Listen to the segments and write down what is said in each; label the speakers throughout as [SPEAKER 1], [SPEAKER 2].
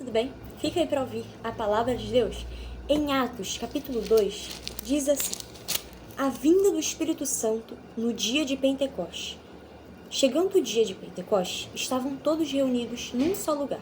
[SPEAKER 1] tudo bem? Fica aí para ouvir a palavra de Deus. Em Atos, capítulo 2, diz assim: A vinda do Espírito Santo no dia de Pentecostes. Chegando o dia de Pentecostes, estavam todos reunidos num só lugar.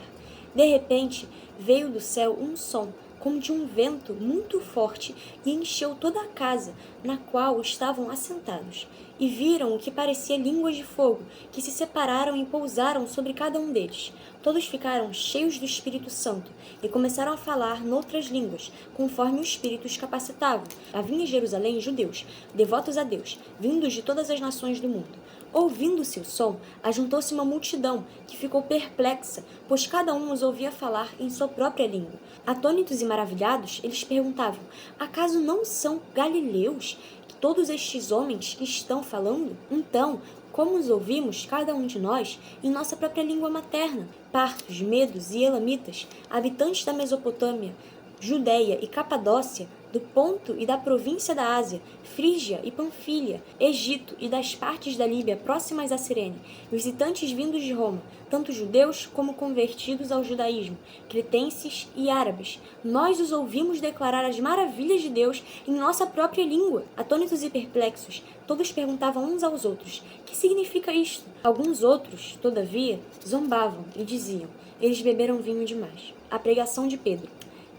[SPEAKER 1] De repente, veio do céu um som, como de um vento muito forte, e encheu toda a casa na qual estavam assentados. E viram o que parecia línguas de fogo, que se separaram e pousaram sobre cada um deles. Todos ficaram cheios do Espírito Santo e começaram a falar noutras línguas, conforme o Espírito os capacitava. Havia em Jerusalém judeus, devotos a Deus, vindos de todas as nações do mundo. Ouvindo-se o som, ajuntou-se uma multidão, que ficou perplexa, pois cada um os ouvia falar em sua própria língua. Atônitos e maravilhados, eles perguntavam: acaso não são galileus todos estes homens que estão falando? Então, como os ouvimos, cada um de nós, em nossa própria língua materna? Partos, medos e elamitas, habitantes da Mesopotâmia, Judeia e Capadócia, do Ponto e da província da Ásia, Frígia e Panfilha, Egito e das partes da Líbia próximas a Cirene, visitantes vindos de Roma, tanto judeus como convertidos ao judaísmo, cretenses e árabes. Nós os ouvimos declarar as maravilhas de Deus em nossa própria língua. Atônitos e perplexos, todos perguntavam uns aos outros: que significa isto? Alguns outros, todavia, zombavam e diziam: eles beberam vinho demais. A pregação de Pedro.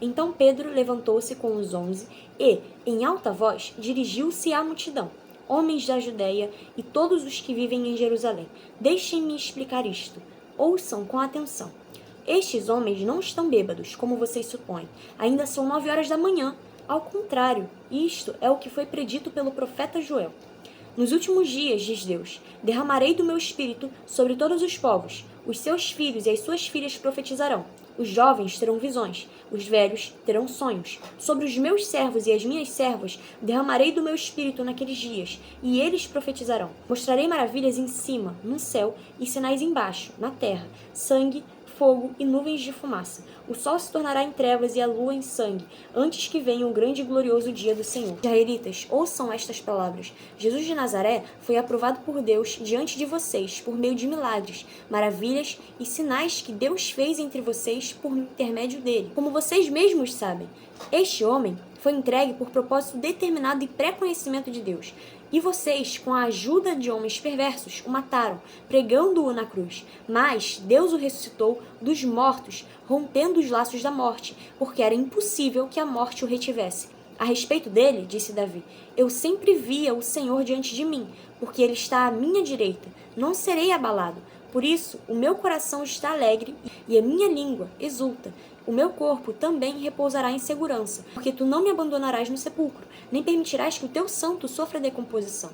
[SPEAKER 1] Então Pedro levantou-se com os 11 e, em alta voz, dirigiu-se à multidão: homens da Judeia e todos os que vivem em Jerusalém, deixem-me explicar isto. Ouçam com atenção. Estes homens não estão bêbados, como vocês supõem. Ainda são 9 horas da manhã. Ao contrário, isto é o que foi predito pelo profeta Joel. Nos últimos dias, diz Deus, derramarei do meu espírito sobre todos os povos. Os seus filhos e as suas filhas profetizarão. Os jovens terão visões, os velhos terão sonhos. Sobre os meus servos e as minhas servas derramarei do meu espírito naqueles dias, e eles profetizarão. Mostrarei maravilhas em cima, no céu, e sinais embaixo, na terra: sangue, fogo e nuvens de fumaça. O sol se tornará em trevas e a lua em sangue, antes que venha o grande e glorioso dia do Senhor. Israelitas, ouçam estas palavras. Jesus de Nazaré foi aprovado por Deus diante de vocês por meio de milagres, maravilhas e sinais que Deus fez entre vocês por intermédio dele. Como vocês mesmos sabem, este homem foi entregue por propósito determinado e pré-conhecimento de Deus. E vocês, com a ajuda de homens perversos, o mataram, pregando-o na cruz. Mas Deus o ressuscitou dos mortos, rompendo os laços da morte, porque era impossível que a morte o retivesse. A respeito dele, disse Davi: eu sempre via o Senhor diante de mim, porque ele está à minha direita. Não serei abalado. Por isso, o meu coração está alegre e a minha língua exulta. O meu corpo também repousará em segurança, porque tu não me abandonarás no sepulcro, nem permitirás que o teu santo sofra decomposição.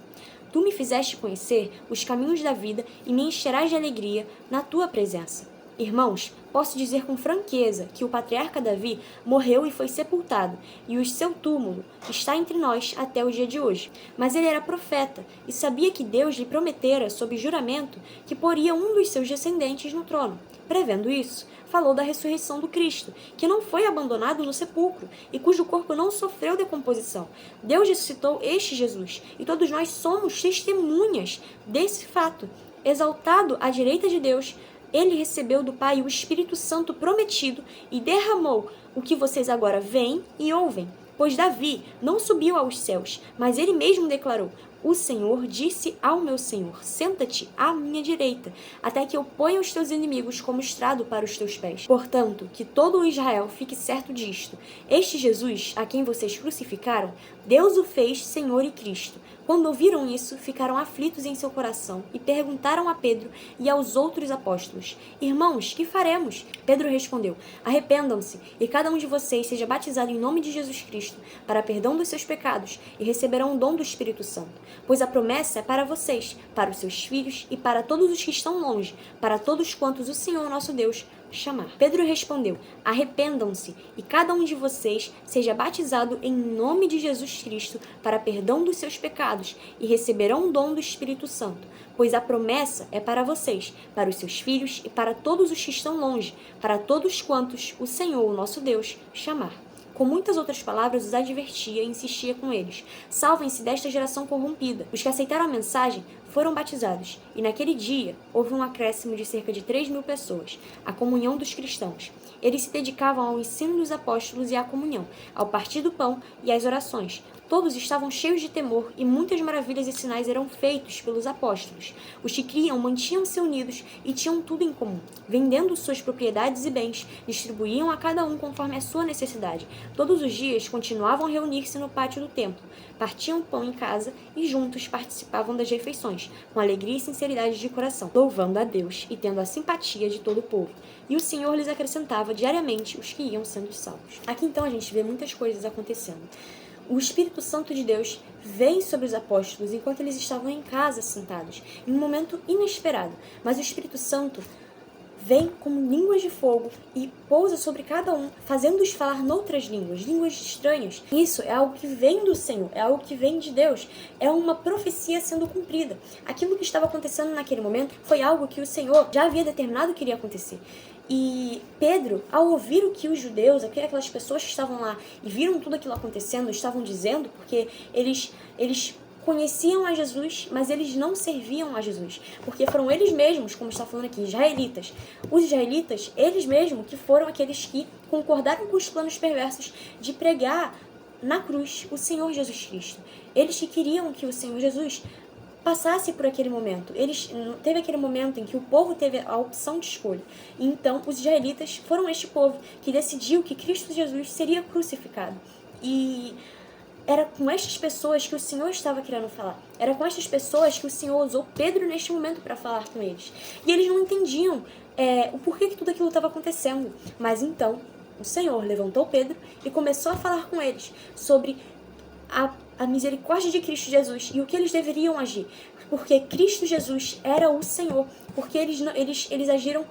[SPEAKER 1] Tu me fizeste conhecer os caminhos da vida e me encherás de alegria na tua presença. Irmãos, posso dizer com franqueza que o patriarca Davi morreu e foi sepultado, e o seu túmulo está entre nós até o dia de hoje. Mas ele era profeta e sabia que Deus lhe prometera, sob juramento, que poria um dos seus descendentes no trono. Prevendo isso, falou da ressurreição do Cristo, que não foi abandonado no sepulcro e cujo corpo não sofreu decomposição. Deus ressuscitou este Jesus, e todos nós somos testemunhas desse fato. Exaltado à direita de Deus, ele recebeu do Pai o Espírito Santo prometido e derramou o que vocês agora veem e ouvem. Pois Davi não subiu aos céus, mas ele mesmo declarou: o Senhor disse ao meu Senhor: senta-te à minha direita, até que eu ponha os teus inimigos como estrado para os teus pés. Portanto, que todo o Israel fique certo disto: este Jesus, a quem vocês crucificaram, Deus o fez Senhor e Cristo. Quando ouviram isso, ficaram aflitos em seu coração e perguntaram a Pedro e aos outros apóstolos: irmãos, que faremos? Pedro respondeu: arrependam-se e cada um de vocês seja batizado em nome de Jesus Cristo para perdão dos seus pecados, e receberão o dom do Espírito Santo. Pois a promessa é para vocês, para os seus filhos e para todos os que estão longe, para todos quantos o Senhor nosso Deus chamar. Pedro respondeu: arrependam-se e cada um de vocês seja batizado em nome de Jesus Cristo para perdão dos seus pecados, e receberão o dom do Espírito Santo. Pois a promessa é para vocês, para os seus filhos e para todos os que estão longe, para todos quantos o Senhor, o nosso Deus, chamar. Com muitas outras palavras, os advertia e insistia com eles: salvem-se desta geração corrompida. Os que aceitaram a mensagem foram batizados, e naquele dia houve um acréscimo de cerca de 3.000 pessoas, a comunhão dos cristãos. Eles se dedicavam ao ensino dos apóstolos e à comunhão, ao partir do pão e às orações. Todos estavam cheios de temor e muitas maravilhas e sinais eram feitos pelos apóstolos. Os que criam mantinham-se unidos e tinham tudo em comum. Vendendo suas propriedades e bens, distribuíam a cada um conforme a sua necessidade. Todos os dias continuavam a reunir-se no pátio do templo, partiam pão em casa e juntos participavam das refeições, com alegria e sinceridade de coração, louvando a Deus e tendo a simpatia de todo o povo. E o Senhor lhes acrescentava diariamente os que iam sendo salvos. Aqui então a gente vê muitas coisas acontecendo. O Espírito Santo de Deus vem sobre os apóstolos enquanto eles estavam em casa sentados, em um momento inesperado. Mas o Espírito Santo vem como línguas de fogo e pousa sobre cada um, fazendo-os falar noutras línguas, línguas estranhas. Isso é algo que vem do Senhor, é algo que vem de Deus, é uma profecia sendo cumprida. Aquilo que estava acontecendo naquele momento foi algo que o Senhor já havia determinado que iria acontecer. E Pedro, ao ouvir o que os judeus, aquelas pessoas que estavam lá e viram tudo aquilo acontecendo, estavam dizendo, porque eles conheciam a Jesus, mas eles não serviam a Jesus, porque foram eles mesmos, como está falando aqui, israelitas. Os israelitas, eles mesmos, que foram aqueles que concordaram com os planos perversos de pregar na cruz o Senhor Jesus Cristo. Eles que queriam que o Senhor Jesus passasse por aquele momento. Teve aquele momento em que o povo teve a opção de escolha. E então, os israelitas foram este povo que decidiu que Cristo Jesus seria crucificado. E era com estas pessoas que o Senhor estava querendo falar. Era com estas pessoas que o Senhor usou Pedro neste momento para falar com eles. E eles não entendiam o porquê que tudo aquilo estava acontecendo. Mas então, o Senhor levantou Pedro e começou a falar com eles sobre a misericórdia de Cristo Jesus e o que eles deveriam agir. Porque Cristo Jesus era o Senhor. Porque eles agiram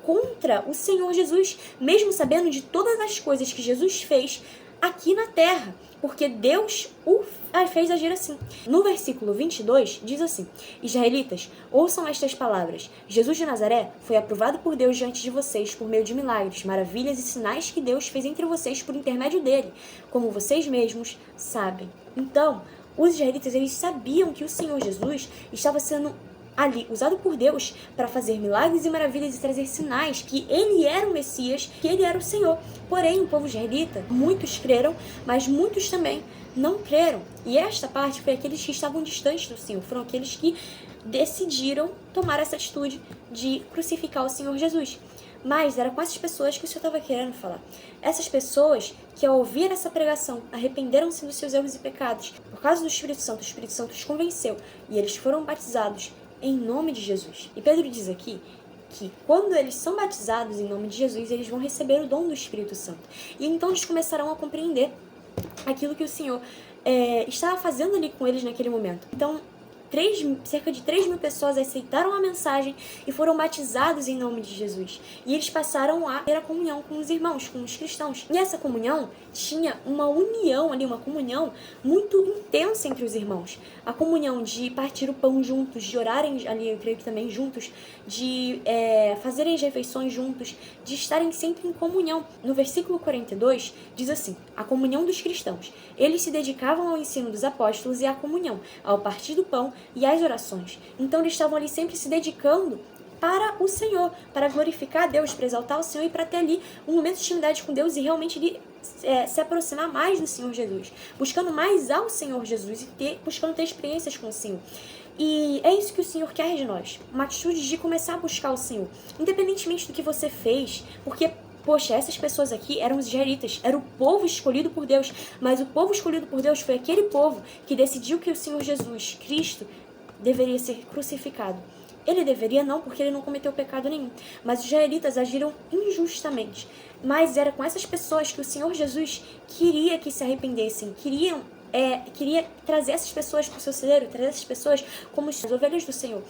[SPEAKER 1] contra o Senhor Jesus, mesmo sabendo de todas as coisas que Jesus fez aqui na terra, porque Deus o fez agir assim. No versículo 22, diz assim: Israelitas, ouçam estas palavras. Jesus de Nazaré foi aprovado por Deus diante de vocês por meio de milagres, maravilhas e sinais que Deus fez entre vocês por intermédio dele, como vocês mesmos sabem. Então, os israelitas, eles sabiam que o Senhor Jesus estava sendo ali, usado por Deus para fazer milagres e maravilhas e trazer sinais que ele era o Messias, que ele era o Senhor. Porém, o povo israelita, muitos creram, mas muitos também não creram. E esta parte foi aqueles que estavam distantes do Senhor, foram aqueles que decidiram tomar essa atitude de crucificar o Senhor Jesus. Mas era com essas pessoas que o Senhor estava querendo falar. Essas pessoas que, ao ouvir essa pregação, arrependeram-se dos seus erros e pecados. Por causa do Espírito Santo, o Espírito Santo os convenceu e eles foram batizados em nome de Jesus. E Pedro diz aqui que quando eles são batizados em nome de Jesus, eles vão receber o dom do Espírito Santo. E então eles começarão a compreender aquilo que o Senhor estava fazendo ali com eles naquele momento. Então, cerca de 3.000 pessoas aceitaram a mensagem e foram batizados em nome de Jesus. E eles passaram a ter a comunhão com os irmãos, com os cristãos. E essa comunhão tinha uma união ali, uma comunhão muito intensa entre os irmãos. A comunhão de partir o pão juntos, de orarem ali, eu creio que também juntos, de fazerem as refeições juntos, de estarem sempre em comunhão. No versículo 42, diz assim: a comunhão dos cristãos. Eles se dedicavam ao ensino dos apóstolos e à comunhão, ao partir do pão e às orações. Então eles estavam ali sempre se dedicando para o Senhor, para glorificar a Deus, para exaltar o Senhor e para ter ali um momento de intimidade com Deus e realmente se aproximar mais do Senhor Jesus, buscando mais ao Senhor Jesus e buscando ter experiências com o Senhor. E é isso que o Senhor quer de nós, uma atitude de começar a buscar o Senhor, independentemente do que você fez, porque poxa, essas pessoas aqui eram os israelitas, era o povo escolhido por Deus, mas o povo escolhido por Deus foi aquele povo que decidiu que o Senhor Jesus Cristo deveria ser crucificado. Ele deveria não, porque ele não cometeu pecado nenhum, mas os israelitas agiram injustamente. Mas era com essas pessoas que o Senhor Jesus queria que se arrependessem, queria trazer essas pessoas para o seu celeiro, trazer essas pessoas como as ovelhas do Senhor.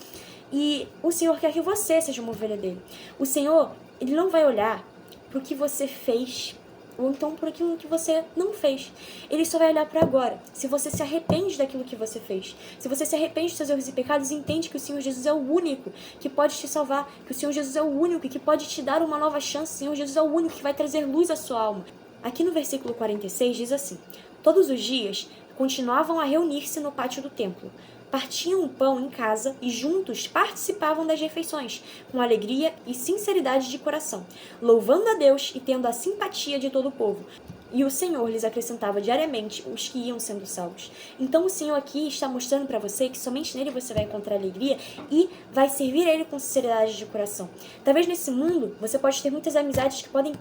[SPEAKER 1] E o Senhor quer que você seja uma ovelha dele. O Senhor, ele não vai olhar para o que você fez, ou então por aquilo que você não fez. Ele só vai olhar para agora. Se você se arrepende daquilo que você fez, se você se arrepende dos seus erros e pecados, entende que o Senhor Jesus é o único que pode te salvar, que o Senhor Jesus é o único que pode te dar uma nova chance, o Senhor Jesus é o único que vai trazer luz à sua alma. Aqui no versículo 46 diz assim: todos os dias continuavam a reunir-se no pátio do templo, partiam o pão em casa e juntos participavam das refeições, com alegria e sinceridade de coração, louvando a Deus e tendo a simpatia de todo o povo. E o Senhor lhes acrescentava diariamente os que iam sendo salvos. Então o Senhor aqui está mostrando para você que somente nele você vai encontrar alegria e vai servir a ele com sinceridade de coração. Talvez nesse mundo você pode ter muitas amizades que podem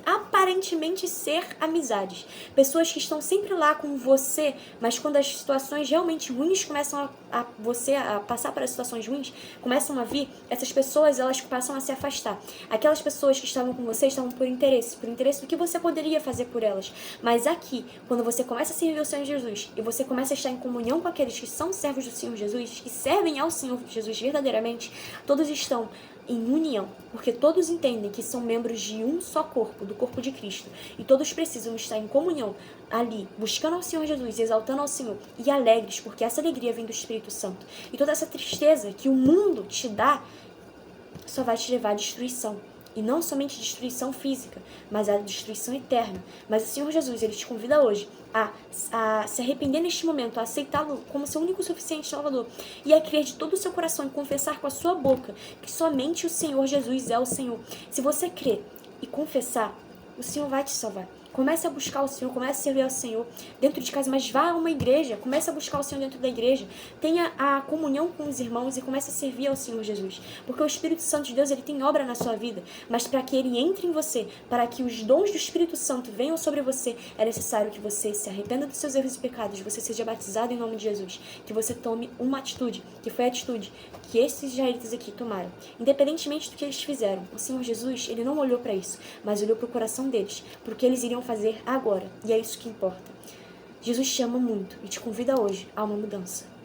[SPEAKER 1] aparentemente ser amizades. Pessoas que estão sempre lá com você, mas quando as situações realmente ruins começam a passar para situações ruins, começam a vir, essas pessoas elas passam a se afastar. Aquelas pessoas que estavam com você estavam por interesse do que você poderia fazer por elas. Mas aqui, quando você começa a servir o Senhor Jesus e você começa a estar em comunhão com aqueles que são servos do Senhor Jesus, que servem ao Senhor Jesus verdadeiramente, todos estão em união, porque todos entendem que são membros de um só corpo, do corpo de Cristo, e todos precisam estar em comunhão ali, buscando ao Senhor Jesus, exaltando ao Senhor, e alegres, porque essa alegria vem do Espírito Santo. E toda essa tristeza que o mundo te dá só vai te levar à destruição. E não somente destruição física, mas a destruição eterna. Mas o Senhor Jesus, ele te convida hoje a se arrepender neste momento, a aceitá-lo como seu único e suficiente Salvador. E a crer de todo o seu coração e confessar com a sua boca que somente o Senhor Jesus é o Senhor. Se você crer e confessar, o Senhor vai te salvar. Comece a buscar o Senhor, comece a servir ao Senhor dentro de casa, mas vá a uma igreja, comece a buscar o Senhor dentro da igreja, tenha a comunhão com os irmãos e comece a servir ao Senhor Jesus, porque o Espírito Santo de Deus, ele tem obra na sua vida, mas para que ele entre em você, para que os dons do Espírito Santo venham sobre você, é necessário que você se arrependa dos seus erros e pecados, você seja batizado em nome de Jesus, que você tome uma atitude, que foi a atitude que esses israelitas aqui tomaram, independentemente do que eles fizeram. O Senhor Jesus, ele não olhou para isso, mas olhou para o coração deles, porque eles iriam fazer agora, e é isso que importa. Jesus te ama muito e te convida hoje a uma mudança.